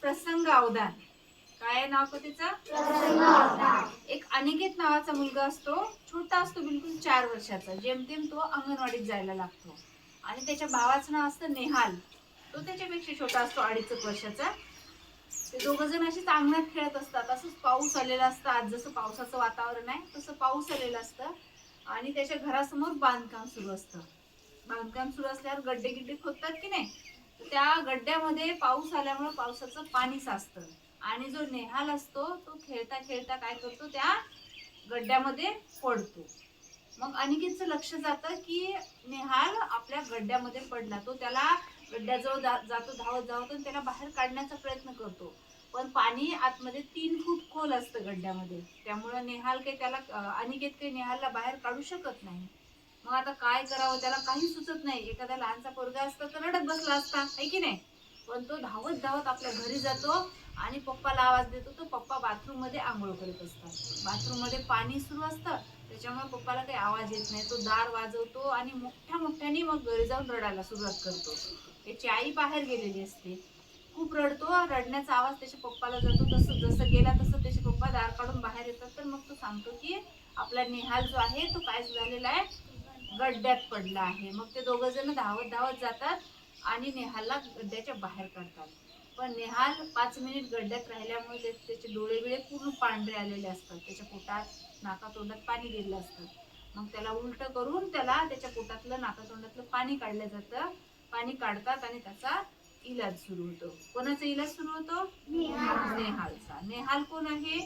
प्रसंग अवधान. काय नाव तिचं? प्रसंग अवधान. एक अनिकेत नावाचा मुलगा असतो, छोटा असतो, बिलकुल 4 वर्षाचा. जेमतेम तो अंगणवाडीत जायला लागतो आणि त्याच्या भावाचं नाव असतं नेहाल. तो त्याच्यापेक्षा छोटा असतो, 2.5 वर्षाचा. ते दोघ जण अशीच अंगणात खेळत असतात. असंच पाऊस आलेला असतं. आज जसं पावसाचं वातावरण आहे तसं पाऊस आलेलं असतं आणि त्याच्या घरासमोर बांधकाम सुरू असतं. बांधकाम सुरू असल्यावर गड्डे गिड्डे खोदतात की नाही, तर त्या गड्ड्यामध्ये पाऊस आल्यामुळे पावसाचं पाणी साचतं आणि जो नेहाल असतो तो खेळता खेळता काय करतो, त्या गड्ड्यामध्ये पडतो. मग अनिकेतचं लक्ष जातं की नेहाल आपल्या गड्ड्यामध्ये पडला. तो त्याला गड्ड्याजवळ जातो, धावत धावतो आणि त्याला बाहेर काढण्याचा प्रयत्न करतो. पण पाणी आतमध्ये 3 फूट खोल असतं गड्ड्यामध्ये. त्यामुळे नेहाल काही त्याला अनिकेत काही नेहालला बाहेर काढू शकत नाही. मग आता काय करावं, त्याला काही सुचत नाही. एखादा लहानसा पोरगा असता तर रडत बसला असता, आहे की नाही. पण तो धावत धावत आपल्या घरी जातो आणि पप्पाला आवाज देतो. तो पप्पा बाथरूम मध्ये आंघोळ करत असतात. बाथरूम मध्ये पाणी सुरू असतं, त्याच्यामुळे पप्पाला काही आवाज येत नाही. तो दार वाजवतो आणि मोठ्या मोठ्याने मग घरी जाऊन रडायला सुरुवात करतो. त्याची आई बाहेर गेलेली असते. खूप रडतो. रडण्याचा आवाज त्याच्या पप्पाला जातो. तसं जसं गेला तसं त्याचे पप्पा दार काढून बाहेर येतात. तर मग तो सांगतो की आपला नेहाल जो आहे तो काय झालेला आहे, गड्ड्यात पडला आहे. मग ते दोघ जण धावत धावत जातात आणि नेहालला गड्ड्याच्या बाहेर काढतात. पण नेहाल 5 मिनिट गड्ड्यात राहिल्यामुळे त्याचे डोळे बिळे पूर्ण पांढरे आलेले असतात. त्याच्या पोटात नाकातोंडात पाणी गेलेलं असतं. मग त्याला उलट करून त्याला त्याच्या पोटातलं नाकातोंडातलं पाणी काढलं जातं. पाणी काढतात आणि त्याचा इलाज सुरू होतो. कोणाचा इलाज सुरू होतो? नेहालचा. नेहाल कोण आहे?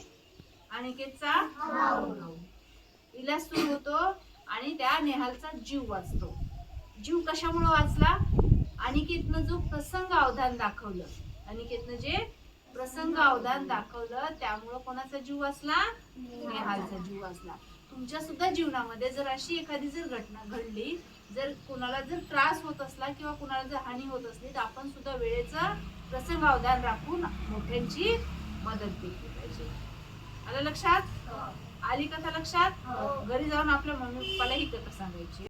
अनिकेतचा भाऊ. इलाज सुरू होतो आणि त्या नेहालचा जीव वाचतो. जीव कशामुळे वाचला? अनिकेतनं जो प्रसंग अवधान दाखवलं, अनिकेतनं जे प्रसंग अवधान दाखवलं त्यामुळे कोणाचा जीव वाचला? नेहालचा जीव वाचला. तुमच्या सुद्धा जीवनामध्ये जर अशी एखादी जर घटना घडली, जर कोणाला जर त्रास होत असला किंवा कोणाला जर हानी होत असली, तर आपण सुद्धा वेळेचं प्रसंग अवधान राखून मोठ्यांची मदत केली पाहिजे. आलं लक्षात? आली कथा लक्षात? घरी जाऊन आपल्या मम्मी पप्पाला ही कथा सांगायची.